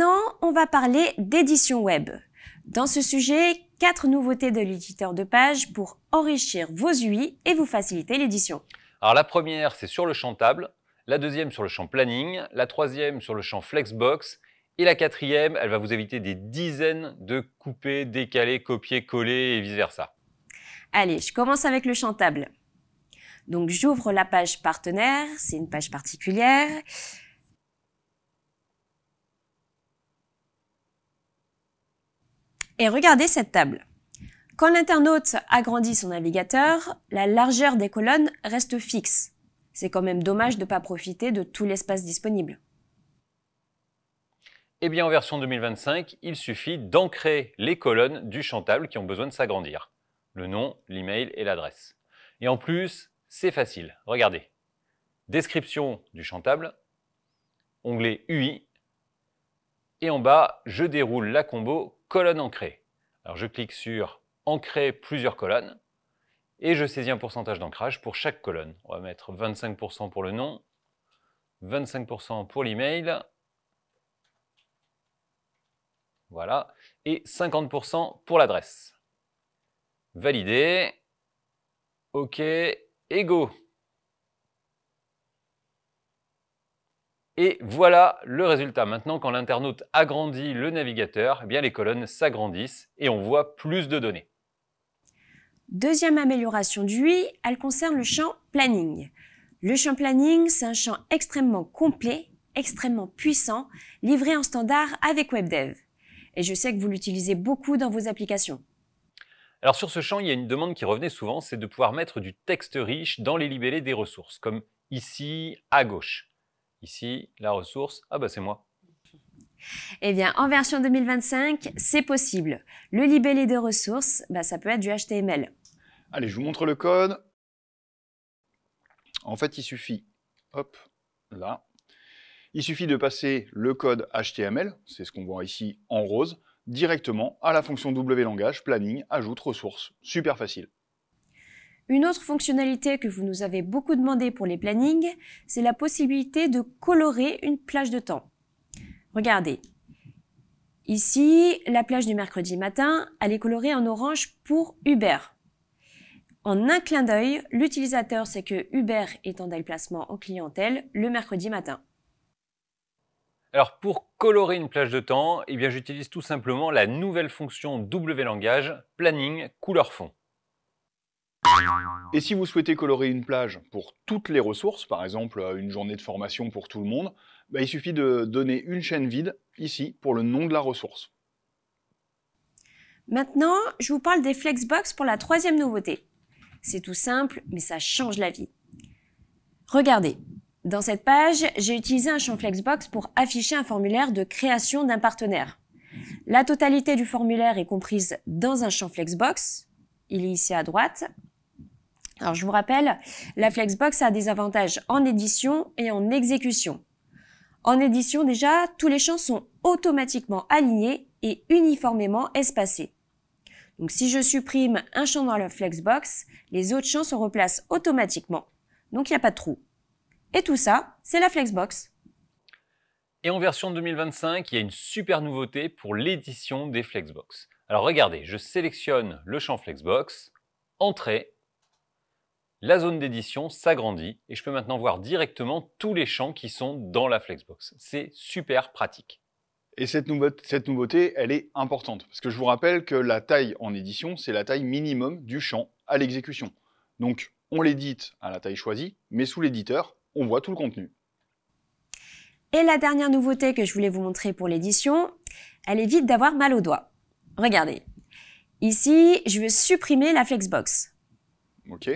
Maintenant, on va parler d'édition web. Dans ce sujet, 4 nouveautés de l'éditeur de page pour enrichir vos UI et vous faciliter l'édition. Alors la première, c'est sur le champ table, la deuxième sur le champ planning, la troisième sur le champ flexbox, et la quatrième, elle va vous éviter des dizaines de couper, décaler, copier, coller et vice-versa. Allez, je commence avec le champ table. Donc j'ouvre la page partenaire, c'est une page particulière. Et regardez cette table. Quand l'internaute agrandit son navigateur, la largeur des colonnes reste fixe. C'est quand même dommage de ne pas profiter de tout l'espace disponible. Eh bien en version 2025, il suffit d'ancrer les colonnes du champ table qui ont besoin de s'agrandir. Le nom, l'email et l'adresse. Et en plus, c'est facile. Regardez. Description du champ table, onglet UI, et en bas, je déroule la combo colonne ancrée. Alors je clique sur ancrer plusieurs colonnes et je saisis un pourcentage d'ancrage pour chaque colonne. On va mettre 25% pour le nom, 25% pour l'email, voilà, et 50% pour l'adresse. Validé, OK, et go. Et voilà le résultat. Maintenant, quand l'internaute agrandit le navigateur, eh bien les colonnes s'agrandissent et on voit plus de données. Deuxième amélioration du UI, elle concerne le champ planning. Le champ planning, c'est un champ extrêmement complet, extrêmement puissant, livré en standard avec WebDev. Et je sais que vous l'utilisez beaucoup dans vos applications. Alors sur ce champ, il y a une demande qui revenait souvent, c'est de pouvoir mettre du texte riche dans les libellés des ressources, comme ici à gauche. Ici, la ressource, ah bah c'est moi. Eh bien, en version 2025, c'est possible. Le libellé de ressources, ça peut être du HTML. Allez, je vous montre le code. En fait, il suffit, hop, là. Il suffit de passer le code HTML, c'est ce qu'on voit ici en rose, directement à la fonction wlangage, planning, ajoute, ressources. Super facile. Une autre fonctionnalité que vous nous avez beaucoup demandé pour les plannings, c'est la possibilité de colorer une plage de temps. Regardez. Ici, la plage du mercredi matin, elle est colorée en orange pour Uber. En un clin d'œil, l'utilisateur sait que Uber est en déplacement en clientèle le mercredi matin. Alors pour colorer une plage de temps, eh bien j'utilise tout simplement la nouvelle fonction wlangage, planning, couleur fond. Et si vous souhaitez colorer une plage pour toutes les ressources, par exemple une journée de formation pour tout le monde, il suffit de donner une chaîne vide, ici, pour le nom de la ressource. Maintenant, je vous parle des Flexbox pour la troisième nouveauté. C'est tout simple, mais ça change la vie. Regardez, dans cette page, j'ai utilisé un champ Flexbox pour afficher un formulaire de création d'un partenaire. La totalité du formulaire est comprise dans un champ Flexbox. Il est ici à droite. Alors je vous rappelle, la Flexbox a des avantages en édition et en exécution. En édition déjà, tous les champs sont automatiquement alignés et uniformément espacés. Donc si je supprime un champ dans la Flexbox, les autres champs se replacent automatiquement. Donc il n'y a pas de trou. Et tout ça, c'est la Flexbox. Et en version 2025, il y a une super nouveauté pour l'édition des Flexbox. Alors regardez, je sélectionne le champ Flexbox, Entrée, la zone d'édition s'agrandit et je peux maintenant voir directement tous les champs qui sont dans la Flexbox. C'est super pratique. Et cette nouveauté, elle est importante, parce que je vous rappelle que la taille en édition, c'est la taille minimum du champ à l'exécution. Donc, on l'édite à la taille choisie, mais sous l'éditeur, on voit tout le contenu. Et la dernière nouveauté que je voulais vous montrer pour l'édition, elle évite d'avoir mal aux doigts. Regardez. Ici, je veux supprimer la Flexbox. Ok.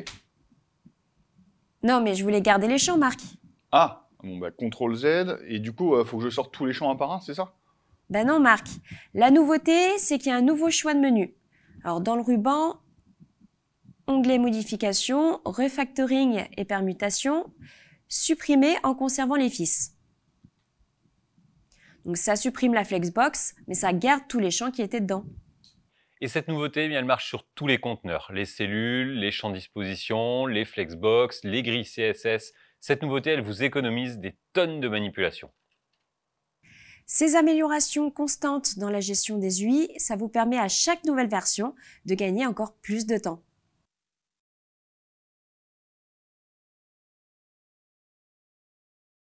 Non, mais je voulais garder les champs, Marc. Ah, bon CTRL Z, et du coup, il faut que je sorte tous les champs un par un, c'est ça? Ben non, Marc. La nouveauté, c'est qu'il y a un nouveau choix de menu. Alors, dans le ruban, onglet modification, refactoring et permutation, supprimer en conservant les fils. Donc, ça supprime la Flexbox, mais ça garde tous les champs qui étaient dedans. Et cette nouveauté, elle marche sur tous les conteneurs, les cellules, les champs de disposition, les Flexbox, les grilles CSS. Cette nouveauté, elle vous économise des tonnes de manipulations. Ces améliorations constantes dans la gestion des UI, ça vous permet à chaque nouvelle version de gagner encore plus de temps.